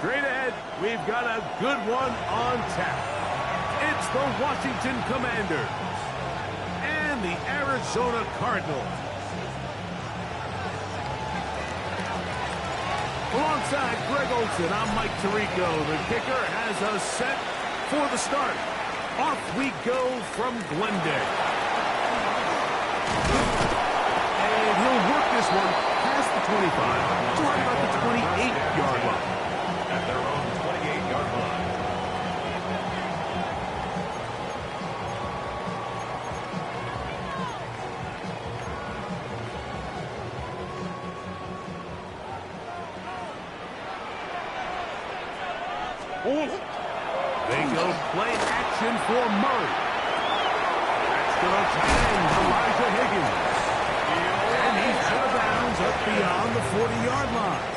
Straight ahead, we've got a good one on tap. It's the Washington Commanders and the Arizona Cardinals. Alongside Greg Olson, I'm Mike Tirico. The kicker has us set for the start. Off we go from Glendale. And he'll work this one past the 25 to right about the 28-yard line. At their own 28-yard line. They go play action for Murray. That's going to tight end Elijah Higgins. And he's out of bounds up beyond the 40-yard line.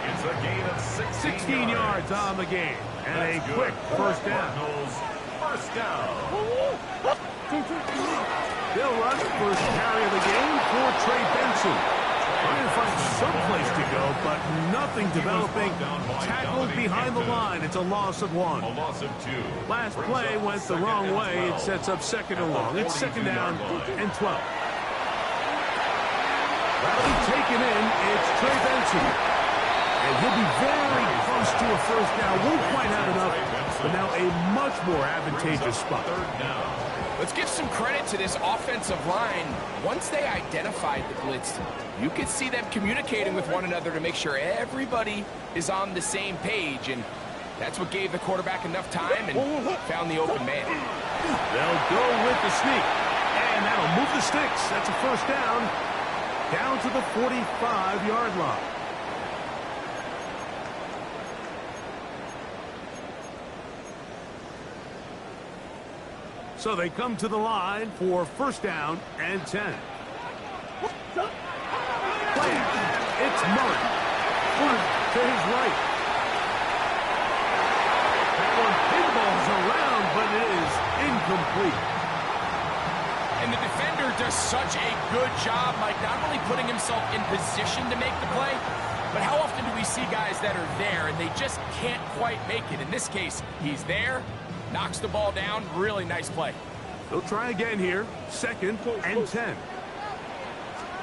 It's a gain of 16 yards on the game. And a quick first down. First down. They'll run first carry of the game for Trey Benson. Trying to find some place to go, but nothing developing. Tackled behind the line. It's a loss of 1. A loss of 2. Last play went the wrong way. It sets up second and long. It's second down and 12. That'll be taken in. It's Trey Benson. And he'll be very close to a first down. Won't quite have enough, but now a much more advantageous spot. Let's give some credit to this offensive line. Once they identified the blitz, you could see them communicating with one another to make sure everybody is on the same page, and that's what gave the quarterback enough time and found the open man. They'll go with the sneak, and that'll move the sticks. That's a first down to the 45-yard line. So they come to the line for first down and 10. Play action. It's Murray. To his right. That one pinballs around, but it is incomplete. And the defender does such a good job, Mike, not only putting himself in position to make the play, but how often do we see guys that are there and they just can't quite make it? In this case, he's there. Knocks the ball down. Really nice play. They'll try again here. Second and 10.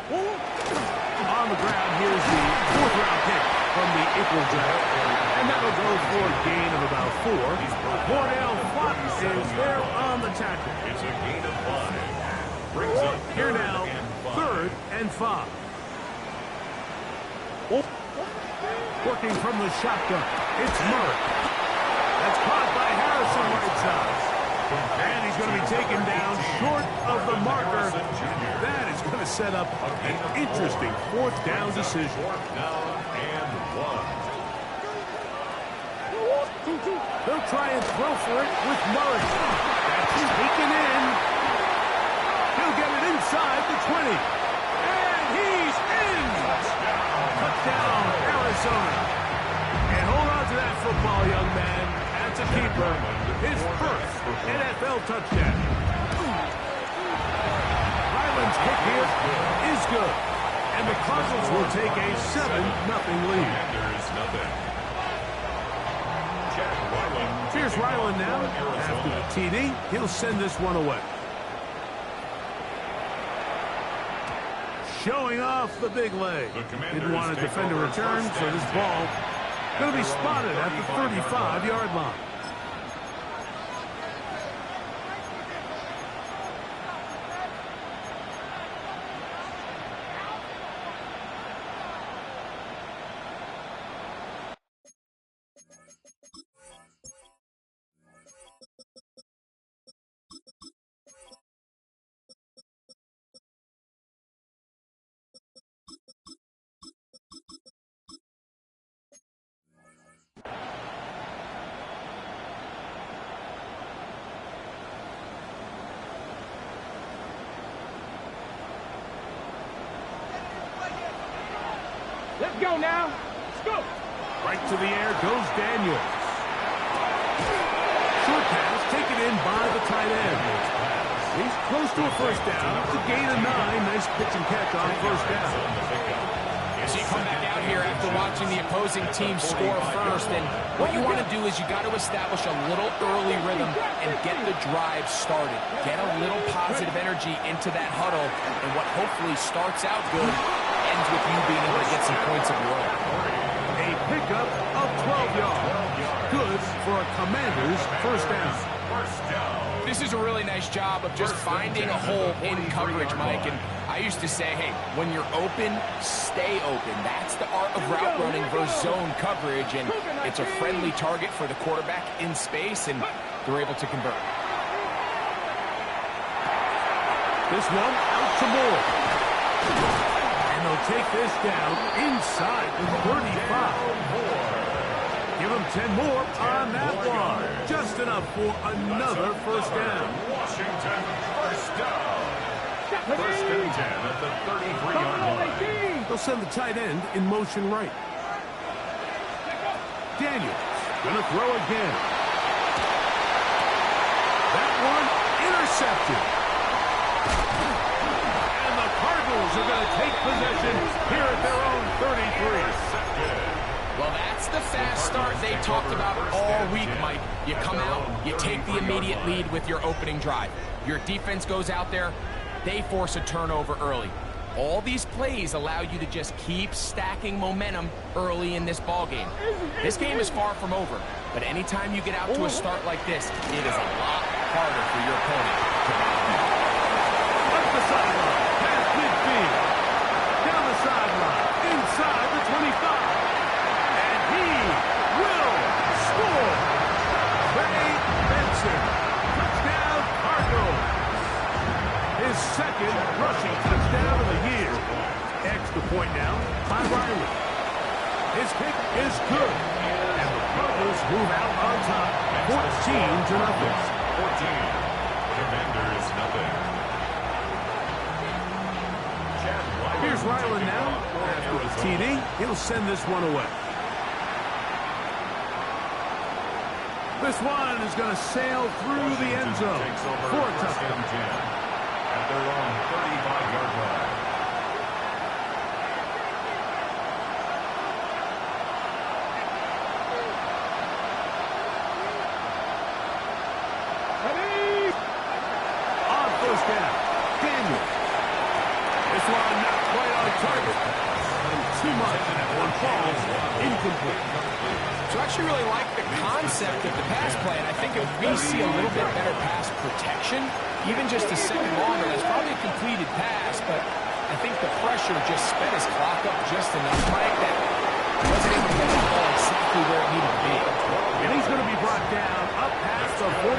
On the ground, here's the fourth-round pick from the April draft. And that'll go for a gain of about 4. Cordell Fox is there on the tackle. It's a gain of 5. Brings up Here now, third and 5. Working from the shotgun. It's Murray. That's caught by Harrison right side. And he's going to be taken down short of the marker. That is going to set up an interesting fourth down decision. Fourth down and 1. They'll try and throw for it with Murray. That's taken in. He'll get it inside the 20. And he's in. Touchdown, Arizona. And hold on to that football, young man. That's a keeper. His first NFL touchdown. Highland's kick here is good. And the Cardinals will take a 7-0 lead. Here's Ryland now. After the TD, he'll send this one away. Showing off the big leg. Didn't want to defend a return, so this ball going to be spotted at the 35-yard line. Let's go now. Let's go. Right to the air goes Daniels. Short pass taken in by the tight end. He's close to a first down. It's a gain of 9. Nice pitch and catch on first down. So you come back out here after watching the opposing team score first, and what you want to do is you got to establish a little early rhythm and get the drive started. Get a little positive energy into that huddle, and what hopefully starts out good ends with you being able to get some points of your own. A pickup of 12 yards. Good for a Commander's first down. This is a really nice job of just finding a hole in coverage, Mike. And I used to say, hey, when you're open, stay open. That's the art of route running versus zone coverage. And it's a friendly target for the quarterback in space, and they're able to convert. This one out to Moore. And they'll take this down inside the 35. Give them 10 more on that one. Just enough for another first down. Washington, first down. First and 10 at the 33-yard line. They'll send the tight end in motion right. Daniels gonna throw again. That one intercepted. And the Cardinals are gonna take possession here at their own 33. Well, that's the fast start they talked about all week, Mike. You come out, you take the immediate lead with your opening drive. Your defense goes out there, they force a turnover early. All these plays allow you to just keep stacking momentum early in this ball game. This game is far from over, but anytime you get out to a start like this, it is a lot harder for your opponent to battle. Up the sideline, past midfield. Down the sideline, inside the 25. He will score. Trey Benson, touchdown Cardinals. His second rushing touchdown of the year. Extra point now by Riley. His kick is good. And the Cardinals move out on top, 14-0. 14. Commanders, nothing. Here's Riley now. After the TD, he'll send this one away. This one is going to sail through the end zone for a touchdown. At their own 35-yard line. On first down, Daniel. This one not quite on target. Too much, and that one falls incomplete. So I actually really like the concept of the pass play, and I think if we see a little bit better pass protection, even just a second longer, that's probably a completed pass, but I think the pressure just sped his clock up just enough, Mike, that wasn't able to get the ball exactly where it needed to be. And he's going to be brought down up past the 45.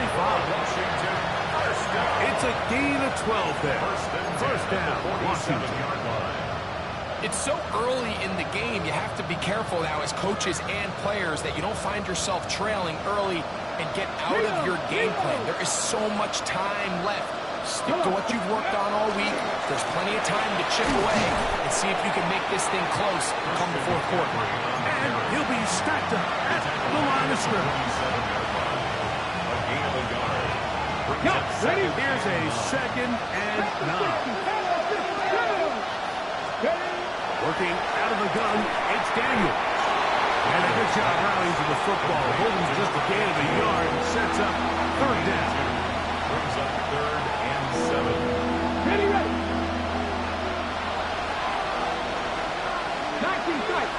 It's a gain of 12 there. First down, Washington. It's so early in the game, you have to be careful now as coaches and players that you don't find yourself trailing early and get out of your game plan. There is so much time left. Stick to what you've worked on all week. There's plenty of time to chip away and see if you can make this thing close come the fourth quarter. And he'll be stacked up at the line of scrimmage. Here's a second and 9. Working out of the gun, it's Daniel. And a good job rallying to the football. Holding just a gain of a yard and sets up third down. Brings up 3rd and 7. Ready. 19 tight.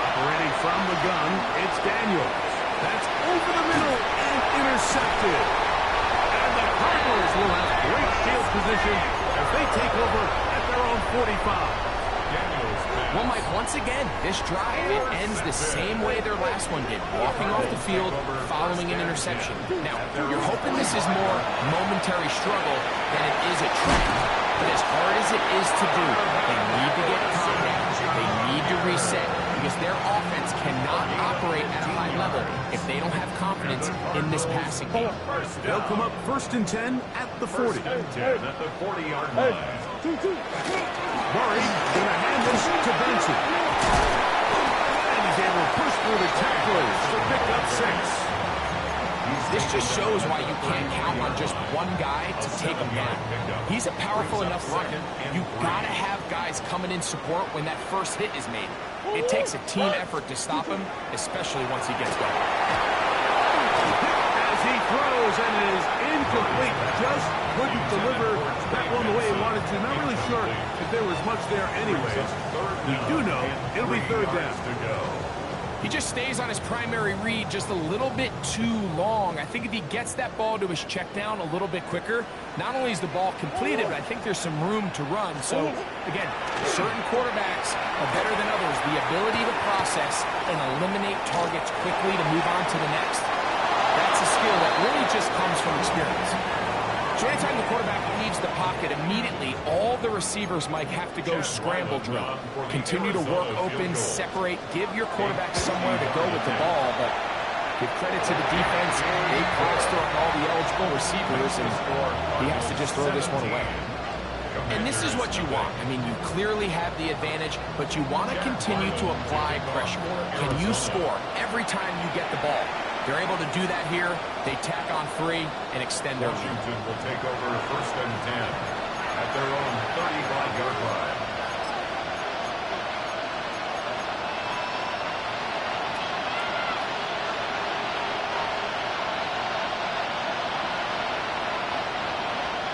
Operating from the gun, it's Daniels. That's over the middle and intercepted. And the Cardinals will have great field position as they take over at their own 45. Well, Mike, once again, this drive, it ends the same way their last one did, walking off the field, following an interception. Now, you're hoping this is more momentary struggle than it is a trend. But as hard as it is to do, they need to get calm down. They need to reset because their offense cannot operate at a high level if they don't have confidence in this passing game. They'll come up 1st and 10 at the 40. 10 at the 40-yard line. Murray going to hand this to Benson. And he's able to push through the tacklers to pick up 6. This just shows why you can't count on just one guy to take him down. He's a powerful enough runner. You gotta have guys coming in support when that first hit is made. It takes a team effort to stop him, especially once he gets going. As he throws and it is incomplete. Just couldn't deliver that one the way he wanted to. Not really sure if there was much there anyways. We do know it'll be third down. He just stays on his primary read just a little bit too long. I think if he gets that ball to his check down a little bit quicker, not only is the ball completed, but I think there's some room to run. So, again, certain quarterbacks are better than others. The ability to process and eliminate targets quickly to move on to the next, that's a skill that really just comes from experience. So anytime the quarterback leaves the pocket, immediately all the receivers might have to go scramble drill. Continue to work open, separate, give your quarterback somewhere to go with the ball, but give credit to the defense. They crossed throwing all the eligible receivers, and he has to just throw this one away. And this is what you want. I mean, you clearly have the advantage, but you want to continue to apply pressure. Can you score every time you get the ball? They're able to do that here. They tack on 3 and extend their lead. Washington will take over first and 10 at their own 35-yard line.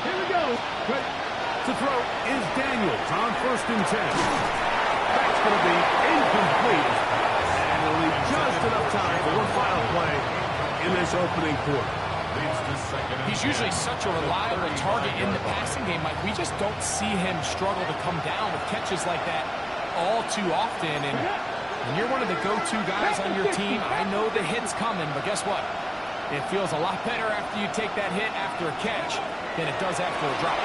Here we go. To throw is Daniels on first and 10. That's going to be incomplete. And it'll leave just enough time for one final play in this opening quarter. He's usually such a reliable target in the passing game. Like, we just don't see him struggle to come down with catches like that all too often. And when you're one of the go-to guys on your team, I know the hit's coming, but guess what? It feels a lot better after you take that hit after a catch than it does after a drop.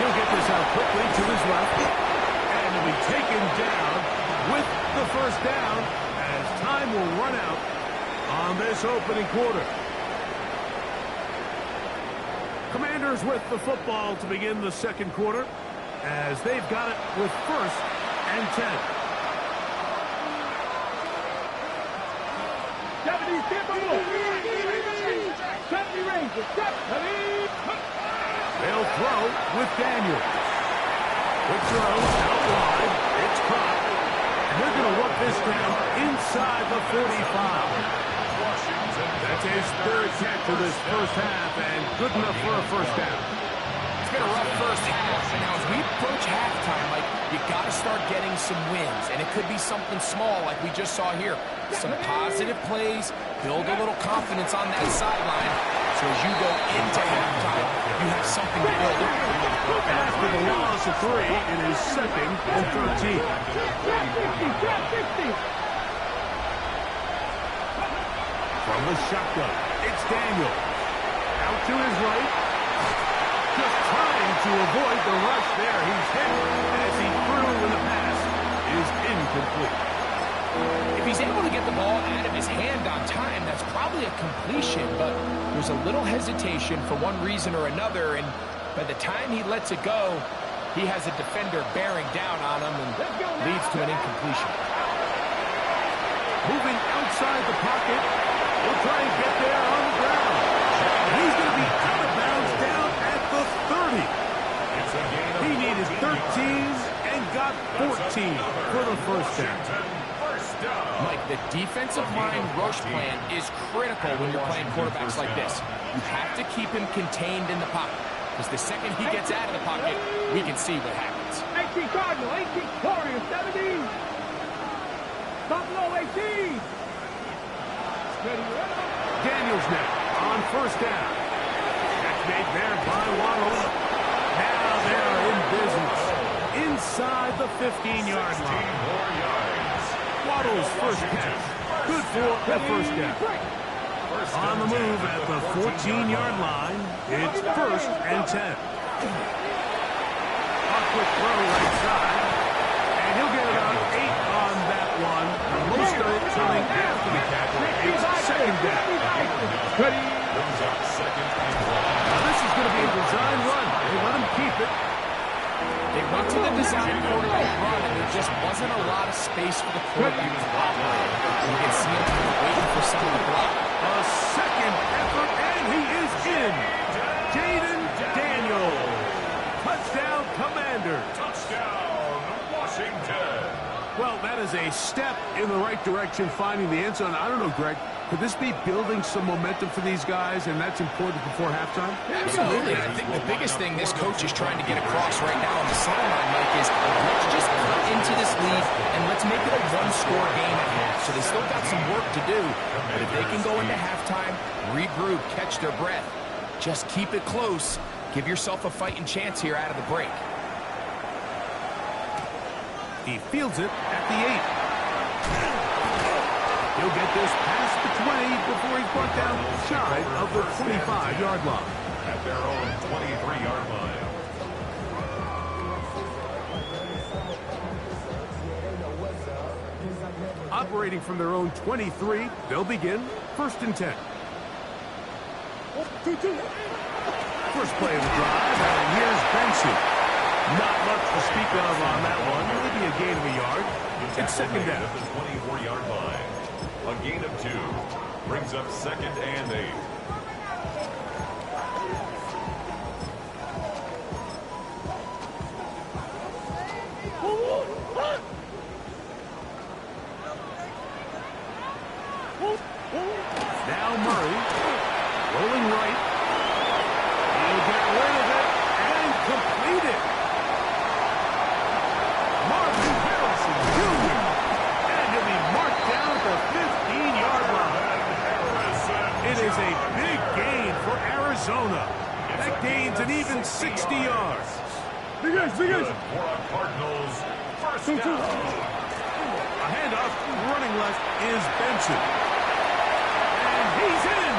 He'll get this out quickly to his left. And he'll be taken down with the first down as time will run out on this opening quarter. Commanders with the football to begin the second quarter as they've got it with first and 10. 70 Rangers. They'll throw with Daniels. Quick throw out wide. It's caught. And they're going to work this down inside the 45. That's his third catch of this first half, and good enough for a first down. It's been a rough first half, and now as we approach halftime, like, you got to start getting some wins, and it could be something small like we just saw here. Some positive plays, build a little confidence on that sideline, so as you go into halftime, you have something to build on. After the loss of 3, it is second and 13. From the shotgun, it's Daniel. Out to his right. Just trying to avoid the rush there. He's hit as he threw when the pass is incomplete. If he's able to get the ball out of his hand on time, that's probably a completion, but there's a little hesitation for one reason or another, and by the time he lets it go, he has a defender bearing down on him and leads to an incompletion. Moving outside the pocket. He'll try and get there on the ground. He's going to be out of bounds down at the 30. He needed 13 and got 14 for the first down. Mike, the defensive line rush plan is critical when you're playing quarterbacks like this. You have to keep him contained in the pocket, because the second he gets out of the pocket, we can see what happens. 18 Cardinal, 18 Warriors, 17. Buffalo 18. Daniels now on first down. Catch made there by Waddle. Now they're in business inside the 15-yard line. Waddle's first catch. Good for the first down. On the move at the 14-yard line, it's first and 10. A quick throw right side. And he'll get about 8 on that one. Most of it coming after the catch. It's second down. Now this is going to be a design run. They let him keep it. They went to the design quarterback run, and there just wasn't a lot of space for the quarterback to operate. You can see him kind of waiting for someone to block. A second effort, and he is in. Jaden Daniels. Touchdown, Commander. Touchdown, Washington. Well, that is a step in the right direction, finding the end zone. I don't know, Greg. Could this be building some momentum for these guys, and that's important before halftime? Absolutely. I think the biggest thing this coach is trying to get across right now on the sideline, Mike, is let's just cut into this lead and let's make it a one-score game at half. So they still got some work to do, but if they can go into halftime, regroup, catch their breath, just keep it close, give yourself a fighting chance here out of the break. He fields it at the 8. He'll get this past the 20 before he's brought down shy of the 25-yard line. At their own 23-yard line. Operating from their own 23, they'll begin 1st and 10. First play of the drive, and here's Benson. Not much to speak of on that one. Maybe a gain of a yard. It's 2nd down. At the 24-yard line. A gain of 2 brings up 2nd and 8. Now Murray, rolling right. He'll get rid of it and complete it. Marvin Harrison Jr. And he'll be marked down at the 15-yard line. It is a big gain for Arizona. That gains an even 60 yards. Good for a Cardinals first down. A handoff running left is Benson. And he's in.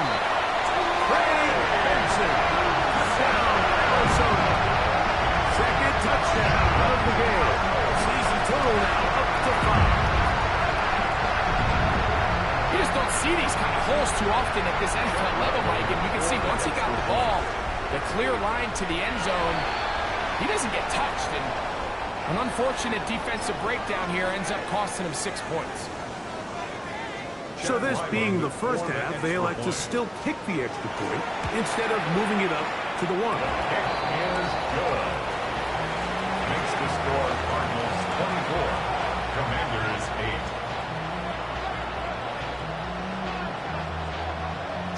Trey Benson. Touchdown, Arizona. Second touchdown of the game. Season total now up to 5. You just don't see these kind of holes too often at this NFL level, Mike. And you can see once he got the ball, the clear line to the end zone, he doesn't get touched. And an unfortunate defensive breakdown here ends up costing him 6 points. So this being the first half, they elect to still kick the extra point instead of moving it up to the 1. Kick is good. Makes the score Cardinals 24. Commanders 8.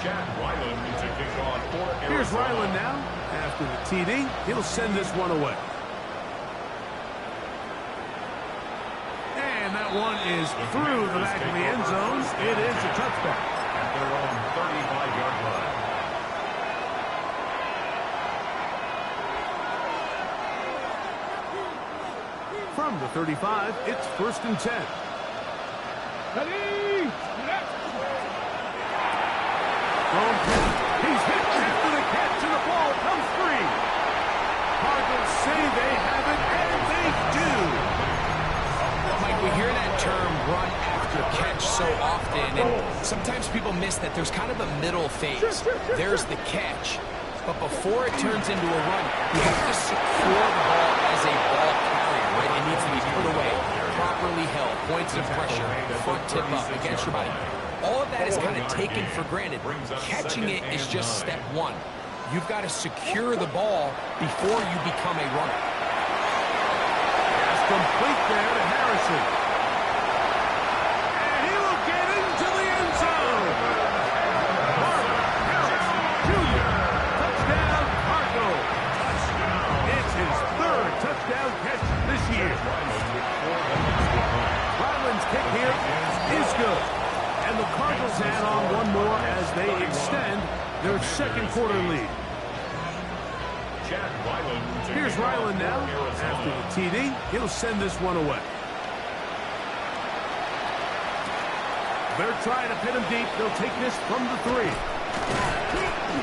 Chad Ryland to kick off for Arizona. Here's Ryland now. After the TD, he'll send this one away. And that one is through the back of the end zone. It is a touchback. At their own 35-yard line. From the 35, it's 1st and 10. He's hit after the catch, and the ball comes free. Cardinals say they have it, and they do. Mike, we hear that term run after catch so often, and sometimes people miss that there's kind of a middle phase. There's the catch, but before it turns into a run, you have to secure the ball as a ball carrier, right? It needs to be put away, properly held, points of pressure, front tip up against your body. All of that is kind of taken for granted. Catching it is just step 1. You've got to secure the ball before you become a runner. Pass complete there to Harrison. And he will get into the end zone. Marvin Harrison Jr. Touchdown, Cardinals. It's his 3rd touchdown catch this year. Ryland's kick here is good. And the Cardinals add on one more as they extend their 2nd quarter lead. Here's Ryland now. After the TD, he'll send this one away. They're trying to pin him deep. They'll take this from the 3.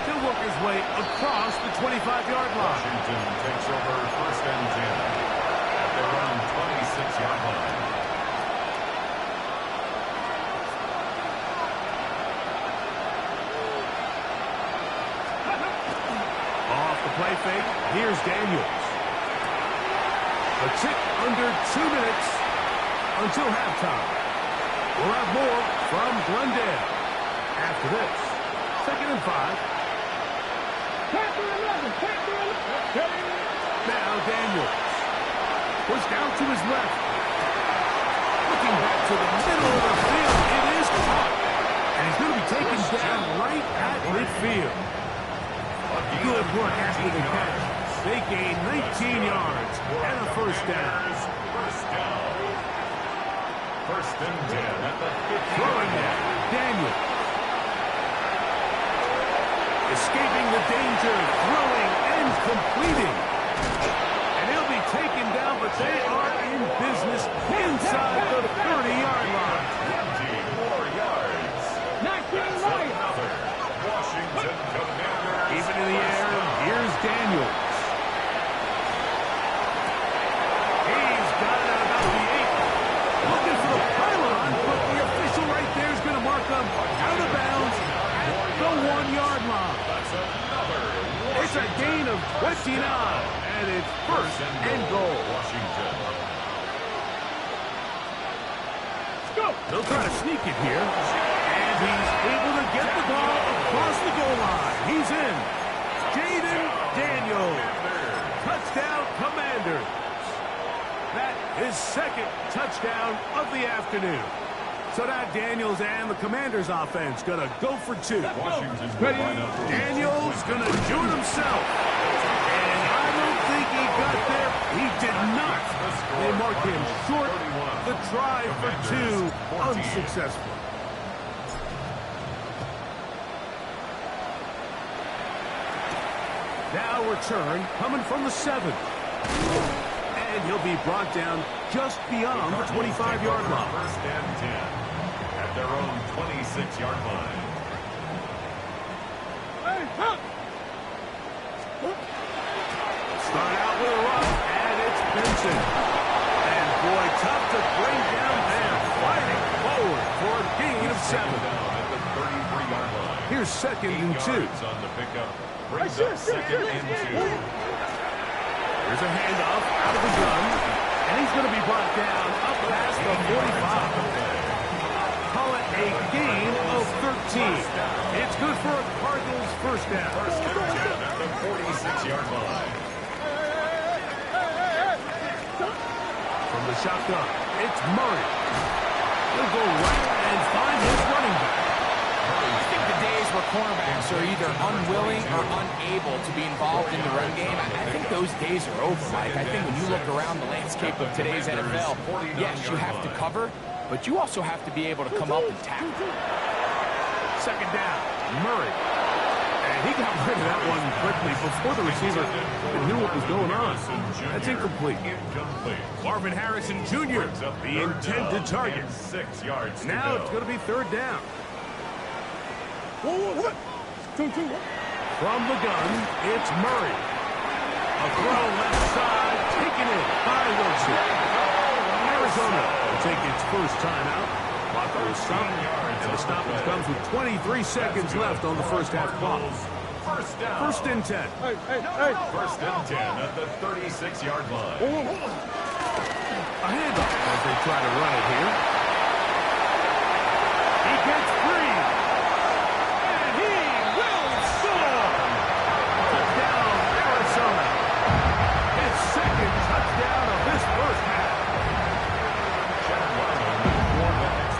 He'll work his way across the 25-yard line. Washington takes over 1st and 10 at their own 26-yard line. Play fake. Here's Daniels. A tick under 2 minutes until halftime. We'll have more from Glendale. After this, 2nd and 5. Panther 11. Panther 11. Now Daniels. Push down to his left. Looking back to the middle of the field. It is caught. And he's going to be taken down right at midfield. Good work after the catch. They gain 19 yards and a first down. First and 10 at the 50. Throwing there, Daniel. Escaping the danger, throwing and completing. And he'll be taken down, but they are in business inside the 30-yard line. 24 yards. 19 Lions. Another Washington Commanders. Even in the air, here's Daniels. He's got it at about the 8. Looking for the pylon, but the official right there is going to mark them out of bounds at the 1-yard line. It's a gain of 29, and it's first and goal. Washington. Let's go. They'll try to sneak it here, and he's able to get the ball across the goal line. He's in. Daniels. Touchdown, Commanders. That is 2nd touchdown of the afternoon. So now Daniels and the Commanders offense going to go for 2. Washington's Ready. Daniels going to do it himself. And I don't think he got there. He did not. They mark him short. The try for 2 unsuccessful. Now return coming from the 7. And he'll be brought down just beyond the 25-yard line. First and 10 at their own 26-yard line. Hey, huh. Start out with a run, and it's Benson. And boy, tough to bring down there. Fighting forward for a gain of 7. Down at the 33-yard line. Here's 2nd and 2. Yards on the pickup. Brings up 2nd and 2. There's a handoff out of the gun, and he's going to be brought down up past the 45. Call it a gain of 13. It's good for a Cardinals first down. First and 10 at the 46-yard line. From the shotgun, it's Murray. He'll go right and find his running back. I think the days where cornerbacks are either unwilling or unable to be involved in the run game, I think those days are over, Mike. I think when you look around the landscape of today's NFL, yes, you have to cover, but you also have to be able to come up and tackle. 2nd down, Murray. And he got rid of that one quickly before the receiver knew what was going on. That's incomplete. Marvin Harrison Jr., the intended target. 6 yards. Now it's going to be 3rd down. What? 2. From the gun, it's Murray. A throw left side, taken in by Wilson. Arizona will take its first timeout. Clock will stop, and the stoppage comes with 23 seconds left on the first half clock. First down. First and 10. Hey. First and 10 at the 36-yard line. A handoff as they try to run it here. He gets free. And he will score. Touchdown, Arizona. His 2nd touchdown of this first half.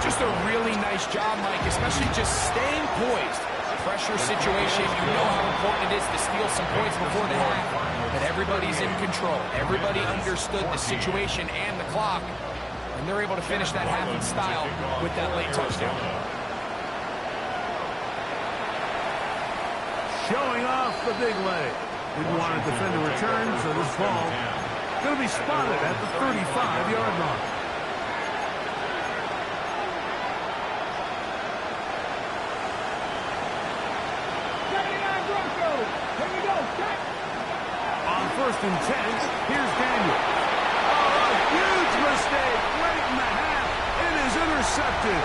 Just a really nice job, Mike, especially just staying poised. Pressure situation, you know how important it is to steal some points before the half, but everybody's in control. Everybody understood the situation and the clock, and they're able to finish that half in style with that late touchdown. Showing off the big leg. Didn't want to defend the return, so this ball going to be spotted at the 35-yard line. On 1st and 10, here's Daniel. Oh, a huge mistake late in the half. It is intercepted.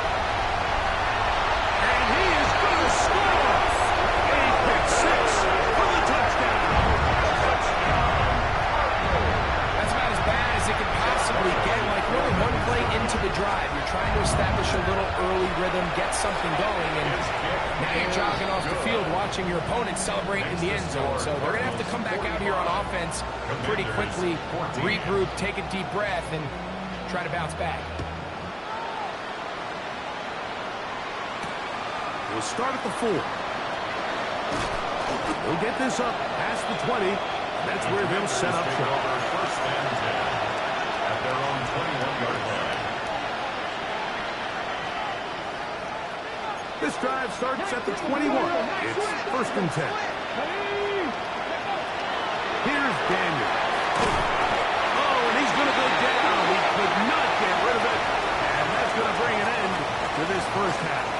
And he is going to score. A pick 6 for the touchdown. That's about as bad as it could possibly get. Like, really, one play into the drive, you're trying to establish a little early rhythm, get something going, and now you're jogging off the field watching your opponent celebrate in the end zone. So they're going to have to come back out here on offense pretty quickly, regroup, take a deep breath, and try to bounce back. We'll start at the 4. We'll get this up past the 20. That's where they'll set up shop. First and 10 at their own 21-yard line. This drive starts at the 21. It's first and 10. Here's Daniel. Oh, and he's going to go down. He could not get rid of it. And that's going to bring an end to this first half.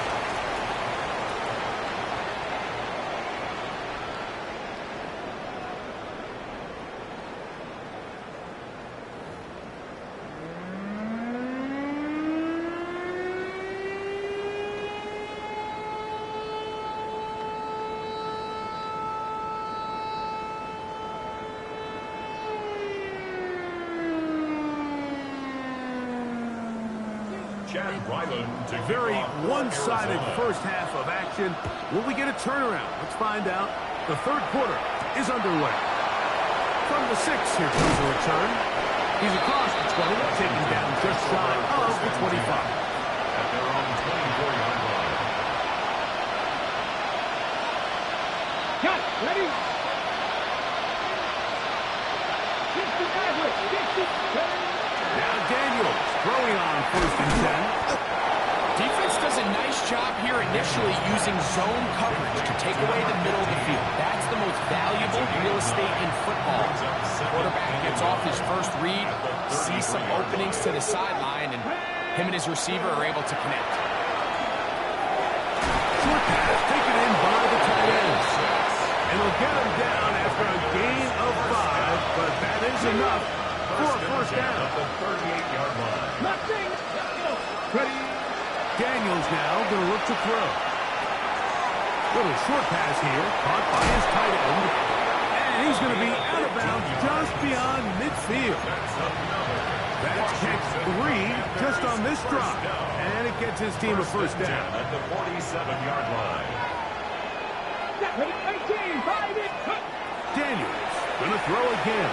A very one-sided first half of action. Will we get a turnaround? Let's find out. The third quarter is underway. From the 6, here comes a return. He's across the 20, taken down just shy of the 25. At their own 24-yard line. Cut. Ready? 60. Now Daniels throwing on first and 10. Defense does a nice job here initially using zone coverage to take away the middle of the field. That's the most valuable real estate in football. The quarterback gets off his first read, sees some openings to the sideline, and him and his receiver are able to connect. Short pass taken in by the tight ends. And he'll get him down after a gain of 5, but that is enough for a first down. At the 38-yard line. Nothing. Ready? Daniels now going to look to throw. Little short pass here, caught by his tight end. And he's going to be out of bounds just beyond midfield. That's catch 3 just on this drop. And it gets his team a first down. At the 47-yard line. Daniels going to throw again.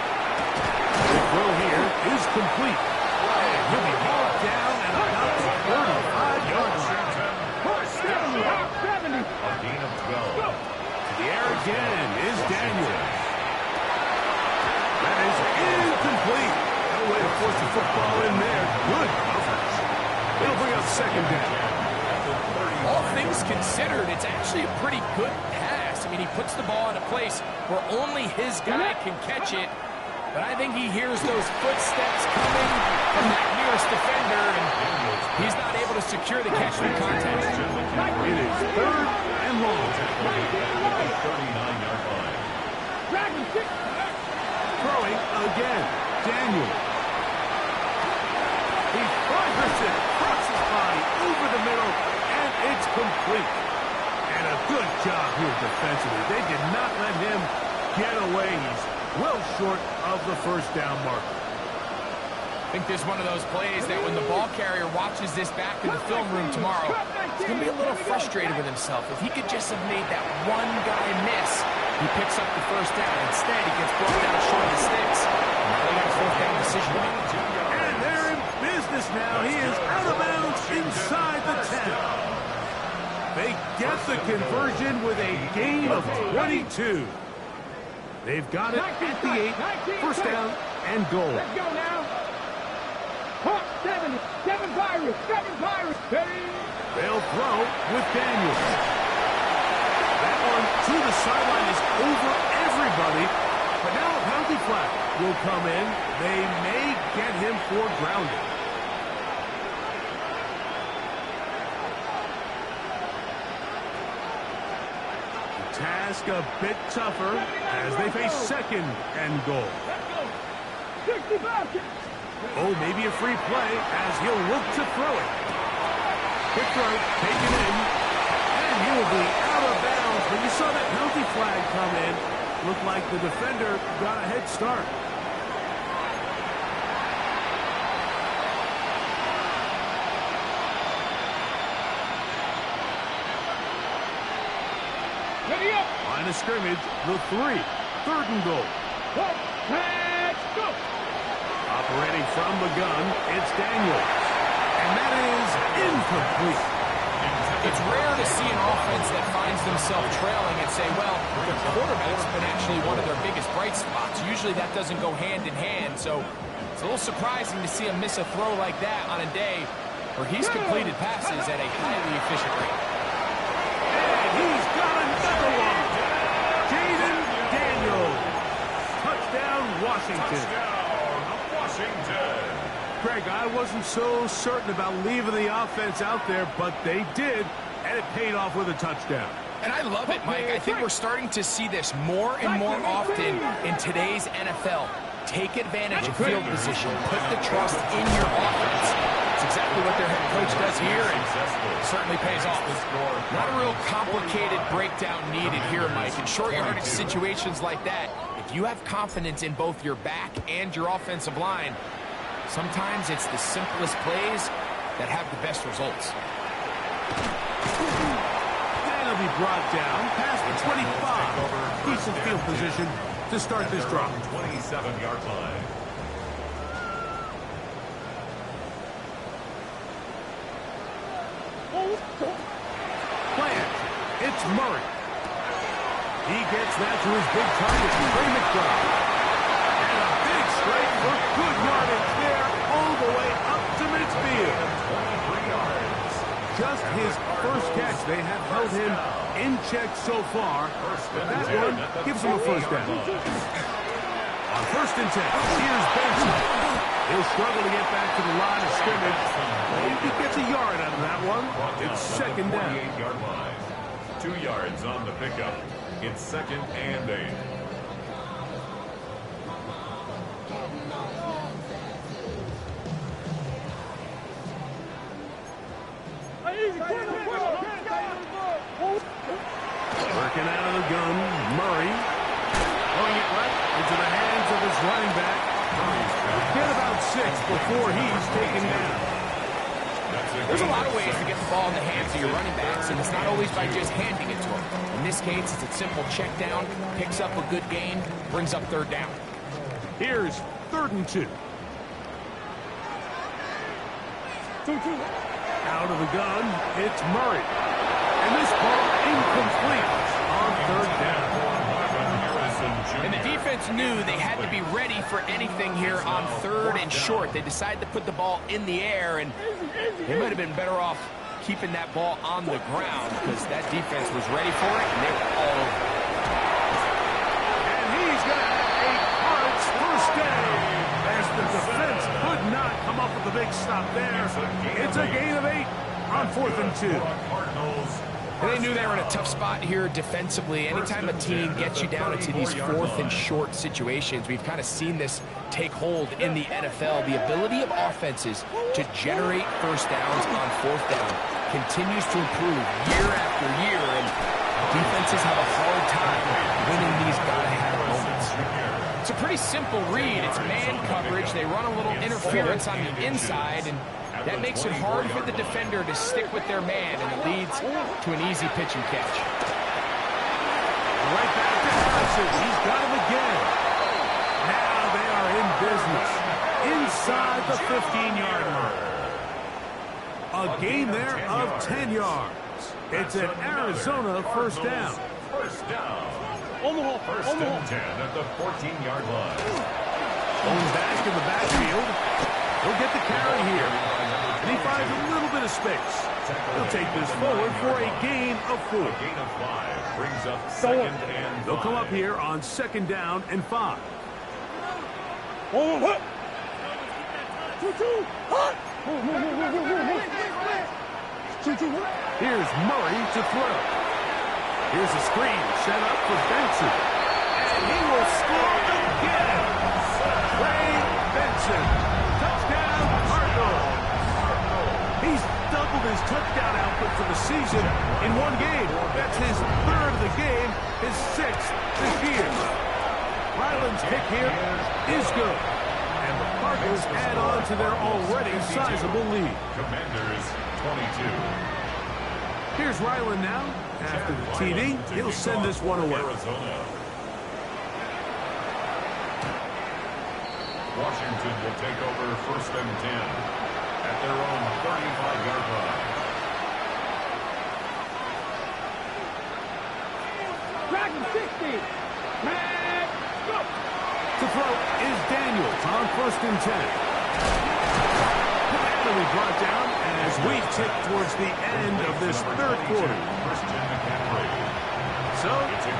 The throw here is complete. And he'll be hauled down at about the 35-yard line. A gain of 12. To the air again is Daniels. That is incomplete. No way to force the football in there. Good coverage. It'll bring up second down. All things considered, it's actually a pretty good pass. I mean, he puts the ball in a place where only his guy can catch it. But I think he hears those footsteps coming from that nearest defender, and he's not able to secure the catch through contact. It is third and long. 39-yard line. Throwing again. Daniel. He fires it across his body over the middle, and it's complete. And a good job here defensively. They did not let him get away. He's well short of the first down marker. I think this is one of those plays that when the ball carrier watches this back in the film room tomorrow, he's going to be a little frustrated with himself. If he could just have made that one guy miss, he picks up the first down. Instead, he gets brought down short of the sticks. Now they got a fourth down decision to make. And they're in business now. He is out of bounds inside the 10. They get the conversion with a gain of 22. They've got it at the 8. First down and goal. Let's go now. 7 Pirates. They'll throw with Daniels. That one to the sideline is over everybody. But now a penalty flag will come in. They may get him for grounding. Task a bit tougher as they face second and goal. Oh, maybe a free play as he'll look to throw it. Quick throw, taken in, and he will be out of bounds. When you saw that penalty flag come in, looked like the defender got a head start. Ready up. Line of scrimmage, the 3. 3rd and goal. Let's go. Operating from the gun, it's Daniels. And that is incomplete. It's rare to see an offense that finds themselves trailing and say, well, the quarterback's been actually one of their biggest bright spots. Usually that doesn't go hand in hand, so it's a little surprising to see him miss a throw like that on a day where he's completed passes at a highly efficient rate. And he's got another one. Jaden Daniels. Touchdown, Washington. Touchdown, Washington. Greg, I wasn't so certain about leaving the offense out there, but they did, and it paid off with a touchdown. And I love it, Mike. I think we're starting to see this more and more often in today's NFL. Take advantage of field position. Put the trust in your offense. It's exactly what their head coach does here, and certainly pays off. Not a real complicated breakdown needed here, Mike. In short yardage situations like that, if you have confidence in both your back and your offensive line, sometimes it's the simplest plays that have the best results. That'll be brought down past the 25. Decent field position to start this drive. 27-yard line. Plant. It's Murray. He gets that to his big target, Trey McBride. And a big strike for good yardage there all the way up to midfield. 23 yards. Just his first catch. They have held him in check so far. But that one gives him a first down. On 1st and 10, here's Benson. He'll struggle to get back to the line of scrimmage. Maybe gets a yard out of that one. It's 2nd down. 48-yard line. 2 yards on the pickup. It's 2nd and 8. Working out of the gun, Murray. Throwing it right into the hands of his running back. Get about 6 before he's taken down. There's a lot of ways to get the ball in the hands of your running backs, and it's not always by just handing it to them. In this case, it's a simple check down, picks up a good gain, brings up 3rd down. Here's 3rd and 2. Out of the gun, it's Murray. And this ball incomplete on 3rd down. And the defense knew they had to be ready for anything here on 3rd and short. They decided to put the ball in the air, and they might have been better off keeping that ball on the ground because that defense was ready for it, and they were all over it. And he's going to have a Cards first down as the defense could not come up with a big stop there. It's a gain of 8 on 4th and 2. And they knew they were in a tough spot here defensively. Anytime a team gets you down into these 4th and short situations, we've kind of seen this take hold in the NFL. The ability of offenses to generate first downs on 4th down continues to improve year after year, and defenses have a hard time winning these gotta-have moments. It's a pretty simple read. It's man coverage. They run a little interference on the inside, and that makes it hard for the defender to stick with their man, and it leads to an easy pitch and catch. Right back to Harrison. He's got him again. Now they are in business inside the 15-yard line. A gain there of 10 yards. It's an Arizona first down. First down. First and 10 at the 14-yard line. Going back in the backfield. He'll get the carry here. And he finds a little bit of space. He'll take this forward for a gain of 4. A gain of 5 brings up 2nd and 5. They'll come up here on 2nd down and 5. Here's Murray to throw. Here's a screen set up for Benson. And he will score again. Ray Benson. Touchdown, Cardinals. He's doubled his touchdown output for the season in one game. That's his 3rd of the game, his 6th this year. Ryland's kick here is good. And the Cardinals add on to their already sizable lead. Commanders 22. Here's Ryland now. After the TD, he'll send this one away. Washington will take over 1st and 10 at their own 35-yard line. Dragon 60. Let's go. To throw is Daniels on 1st and 10. And we brought down as we tick towards the end of this 3rd quarter. So,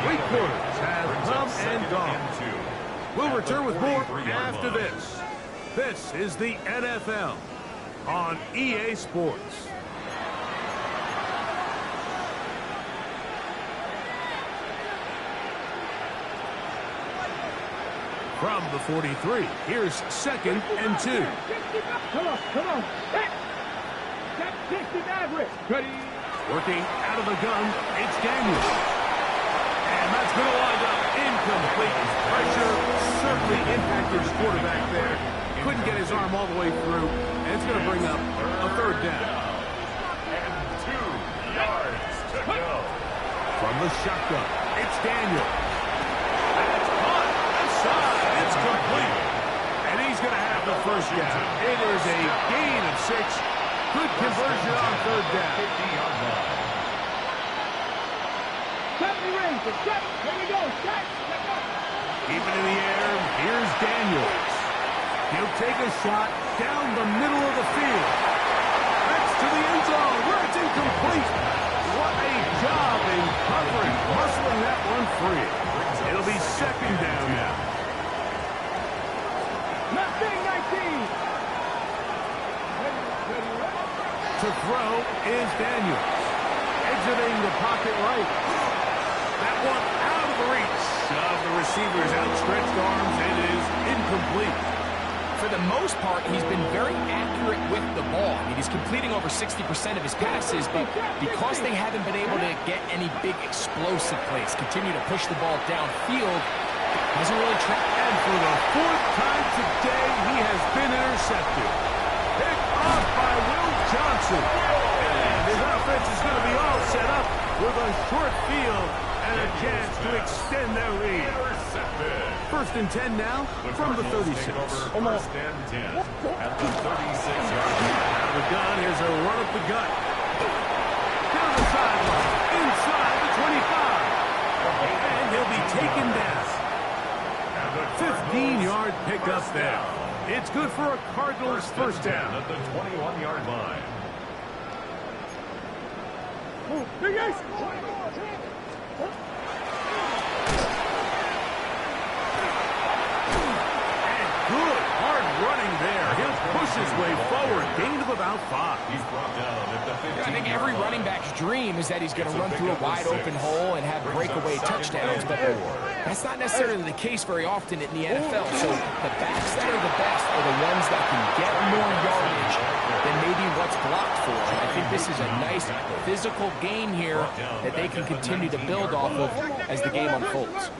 3 quarters have come and gone. We'll return with more after this. This is the NFL on EA Sports. From the 43, here's 2nd and 2. Come on. That's 69 Rick. Ready. Working out of the gun, it's Daniels. And that's going to wind up incomplete. Pressure certainly impacted his quarterback there. Couldn't get his arm all the way through. And it's going to bring up a 3rd down. And 2 yards to go. From the shotgun, it's Daniels. That's caught. Inside. It's complete. And he's going to have the 1st down. It is a gain of 6. Good conversion on 3rd down. 50-yard line. 70 rings. Here we go. Set. Let's go. Keep it in the air. Here's Daniels. He'll take a shot down the middle of the field. That's to the end zone where it's incomplete. What a job in covering, muscling that one free. It'll be 2nd down now. Nothing 19. To throw is Daniels. Exiting the pocket right. That one out of the reach of the receiver's outstretched arms. It is incomplete. For the most part, he's been very accurate with the ball. I mean, he's completing over 60% of his passes, but because they haven't been able to get any big explosive plays, continue to push the ball downfield, hasn't really tracked. And for the 4th time today, he has been intercepted. Picked off by Will Johnson. And his offense is going to be all set up with a short field and a chance to extend their lead. 1st and 10 now from the 36. 1st and 10 at the 36-yard line. Out of the gun, here's a run up the gut. Down the sideline, inside the 25. And he'll be taken down. 15-yard pickup there. It's good for a Cardinals 1st down. At the 21-yard line. Big Ace. Good, hard running there. He'll push his way forward. Gain of about 5. He's brought down at the 15. I think every running back's dream is that he's going to run through a wide-open hole and have breakaway touchdowns, but that's not necessarily the case very often in the NFL. So the backs that are the best are the ones that can get more yardage than maybe what's blocked for. And I think this is a nice physical game here that they can continue to build off of as the game unfolds.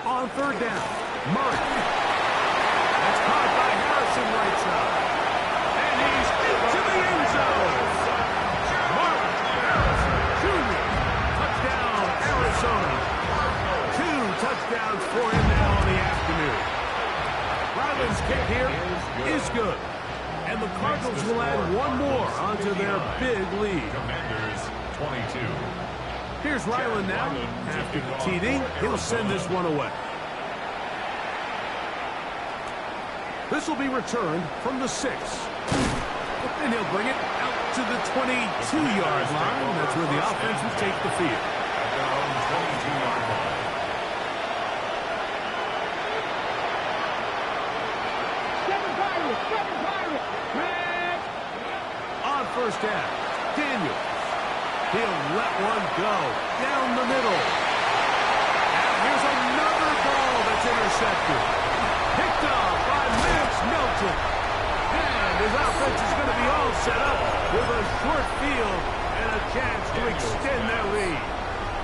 On 3rd down, Murray. That's caught by Harrison right side. And he's into the end zone. Mark Harrison Jr. Touchdown, Arizona. 2 touchdowns for him now on the afternoon. Ryland's kick here is good. And the Cardinals will add 1 more onto their big lead. Commanders 22. Here's Ryland now. After the TD, he'll send this one away. This will be returned from the 6. And he'll bring it out to the 22-yard line. That's where the offense will take the field. At their own 22-yard line. Seven Pirates. On 1st down, Daniels. He'll let one go down the middle. And here's another ball that's intercepted. Picked off by Max Melton. And his offense is going to be all set up with a short field and a chance to extend their lead.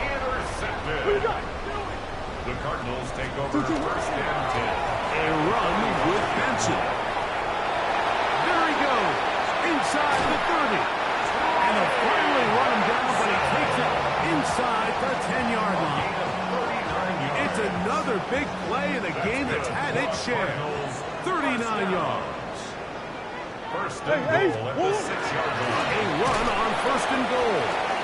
Intercepted. The Cardinals take over 1st and 10. A run with Benson. There he goes. Inside the 30. And a the 10-yard line. It's another big play in a game that's had its share. 39 yards. First and goal at the 6-yard line. A run on first and goal.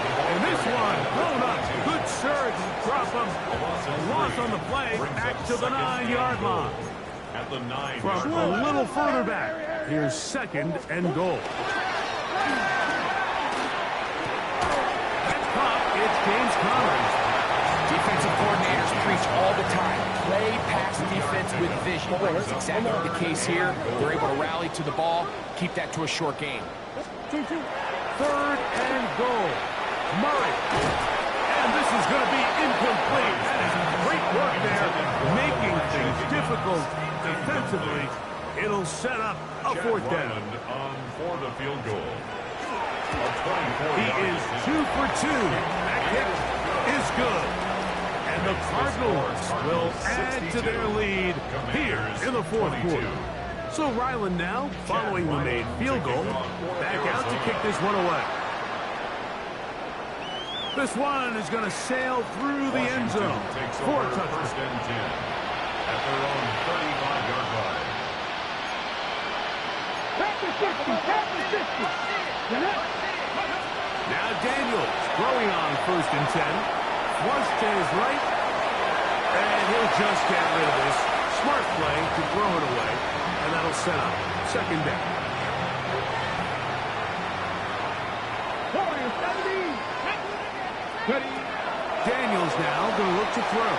And this one blown up. Good surge. Drop him. A loss on the play. Back to the 9-yard line. At the 9-yard From line. a little further back. Here's second and goal. That's caught. It's James Conner. Defensive coordinators preach all the time. Play pass defense with vision. That's exactly the case here. They're able to rally to the ball, keep that to a short game. Third and goal. Murray. And this is going to be incomplete. That is great work there, making things difficult defensively. It'll set up a fourth down. On for the field goal. He is 2 for 2. That kick is good. And the Cardinals will add to their lead here in the fourth quarter. So Ryland now, following the made field goal, back out to kick this one away. This one is going to sail through the end zone for a touchdown. First and 10 at their own 35-yard line. Now Daniels throwing on first and 10. Flush to his right. And he'll just get rid of this. Smart play to throw it away. And that'll set up second down. Daniels now going to look to throw.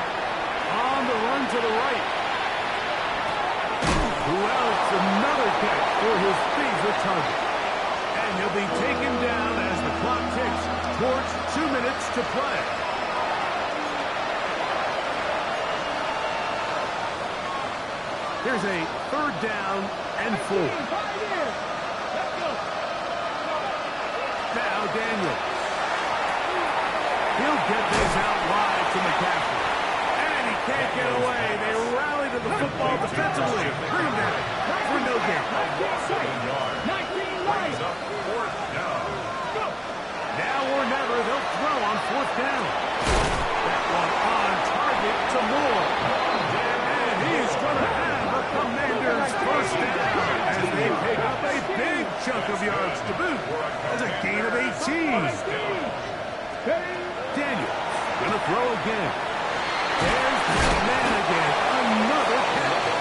On the run to the right. Well, it's another catch for his favorite target. And he'll be taken down as the clock ticks towards 2 minutes to play. Here's a third down and 4. Now Daniels. He'll get this out wide to McCaffrey. And he can't get away. They rally to the football defensively. Bring him down for no gain. 7 yards. Brings up fourth down. Now or never, they'll throw on fourth down. That one on target to Moore. And he's going to have a Commanders first down as they pick up a big chunk of yards to boot as a gain of 18. Daniels going to throw again. There's that man again. Another catch.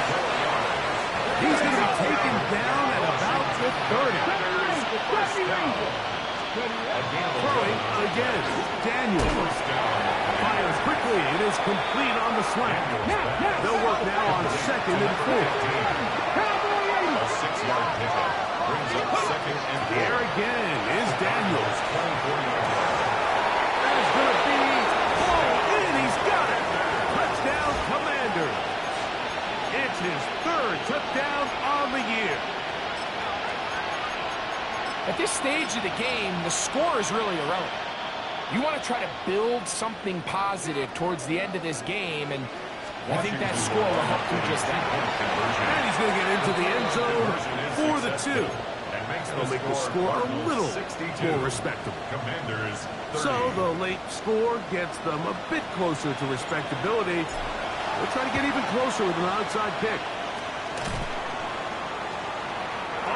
He's going to be taken down at about the 30. Throwing again. Daniels fires quickly. It is complete on the slant. They'll work now on second and 4. A 6-yard pickup. Brings up second and 4. Here again is Daniels. 24-yard line. That's going to be hauled in. He's got it. Touchdown, Commanders. It's his third touchdown on the year. At this stage of the game, the score is really irrelevant. You want to try to build something positive towards the end of this game, and I think that score will help do just that. And he's going to get into the end zone for the 2. They'll make the score a little more respectable. Commanders 30. So the late score gets them a bit closer to respectability. They'll try to get even closer with an outside kick.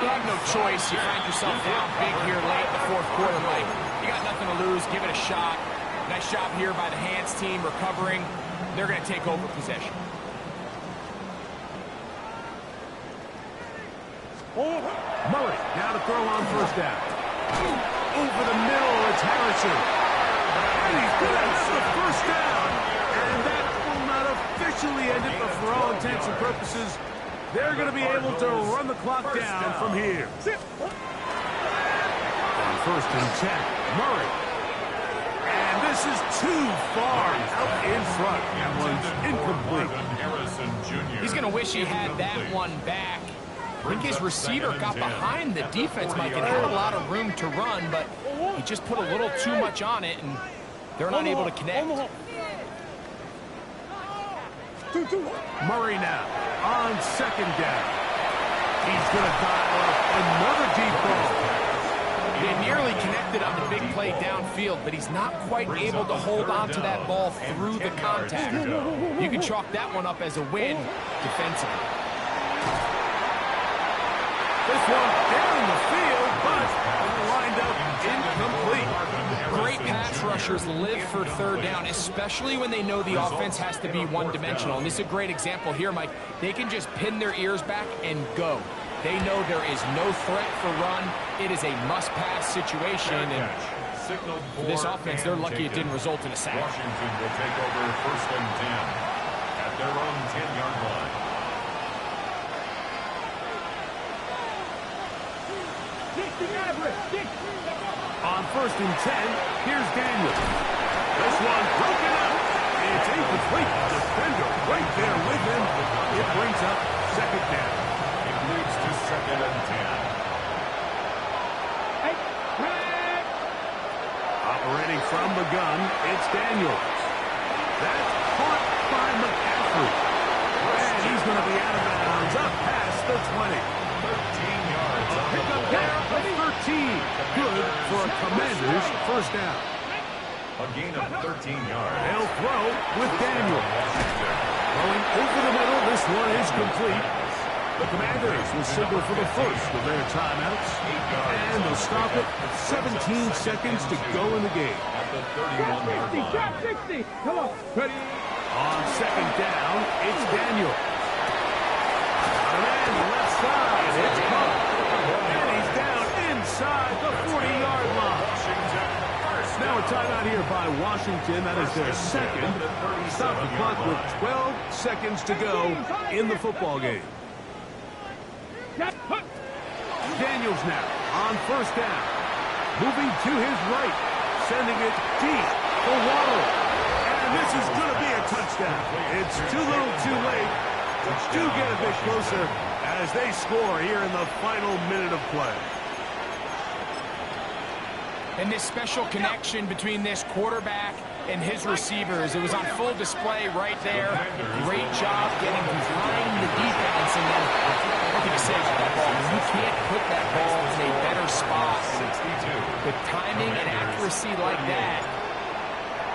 You have no choice. You find yourself down big here late in the fourth quarter, Mike. You got nothing to lose. Give it a shot. Nice job here by the hands team recovering. They're going to take over possession. Murray now to throw on first down. Over the middle, it's Harrison. And he's going to have the first down. And that will not officially end it, but for all intents and purposes, they're going to be able to run the clock down from here. And first and 10, Murray. And this is too far out in front. That one's incomplete. Harrison Jr. He's going to wish he had that one back. I think his receiver got behind the defense, Mike, and had a lot of room to run, but he just put a little too much on it, and they're not able to connect. Murray now on second down. He's going to dial up another deep ball. He didn't nearly connected on the big play downfield, but he's not quite able to hold on to that ball through the contact. You can chalk that one up as a win defensively. This one down the field, but lined up incomplete. Great pass rushers live for third down, especially when they know the offense has to be one-dimensional. And this is a great example here, Mike. They can just pin their ears back and go. They know there is no threat for run. It is a must-pass situation. And for this offense, they're lucky it didn't result in a sack. Washington will take over 1st and 10 at their own 10-yard line. On 1st and 10, here's Daniel. This one broken up. It's incomplete. Defender right there with him. It brings up 2nd down. It leads to 2nd and 10. Operating from the gun, it's Daniels. That's caught by McCaffrey. And he's going to be out of bounds up past the 20. 13 yards. Pick up there of 13. Good for a Commander's 1st down. A gain of 13 yards. They'll throw with Daniel. Going over the middle, this one is complete. The Commanders will signal for the first of their timeouts. And they'll stop it with 17 seconds to go in the game. At the 31-yard line. Drop 60. Come on. Ready? On 2nd down, it's Daniel. On the left side, it's Cook. And he's down inside the 40-yard line. Now a timeout here by Washington. That is their second. Stop the clock with 12 seconds to go in the football game. Daniels now on 1st down. Moving to his right. Sending it deep for Waddle. And this is going to be a touchdown. It's too little too late. Do get a bit closer as they score here in the final minute of play. And this special connection between this quarterback and his receivers, it was on full display right there. Great job getting behind the defense. And then, what can you say about that ball? You can't put that ball in a better spot. 62. With timing and accuracy like that,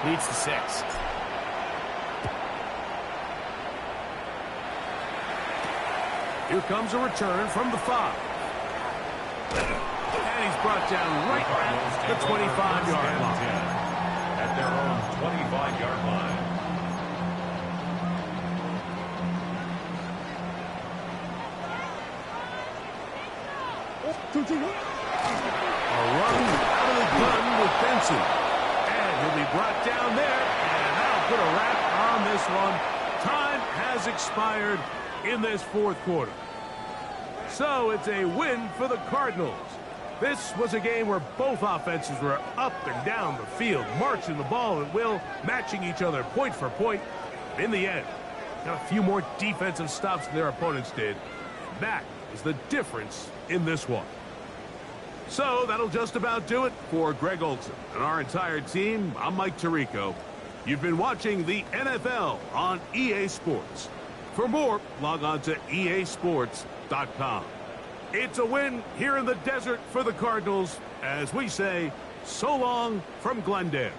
leads to 6. Here comes a return from the 5. And he's brought down right at the 25-yard line. At their own 25-yard line. A run out of the gun with Benson. And he'll be brought down there. And that'll put a wrap on this one. Time has expired in this 4th quarter. So it's a win for the Cardinals. This was a game where both offenses were up and down the field, marching the ball at will, matching each other point for point. In the end, got a few more defensive stops than their opponents did. That is the difference in this one. So that'll just about do it for Greg Olson and our entire team. I'm Mike Tirico. You've been watching the NFL on EA Sports. For more, log on to easports.com. It's a win here in the desert for the Cardinals as we say, so long from Glendale.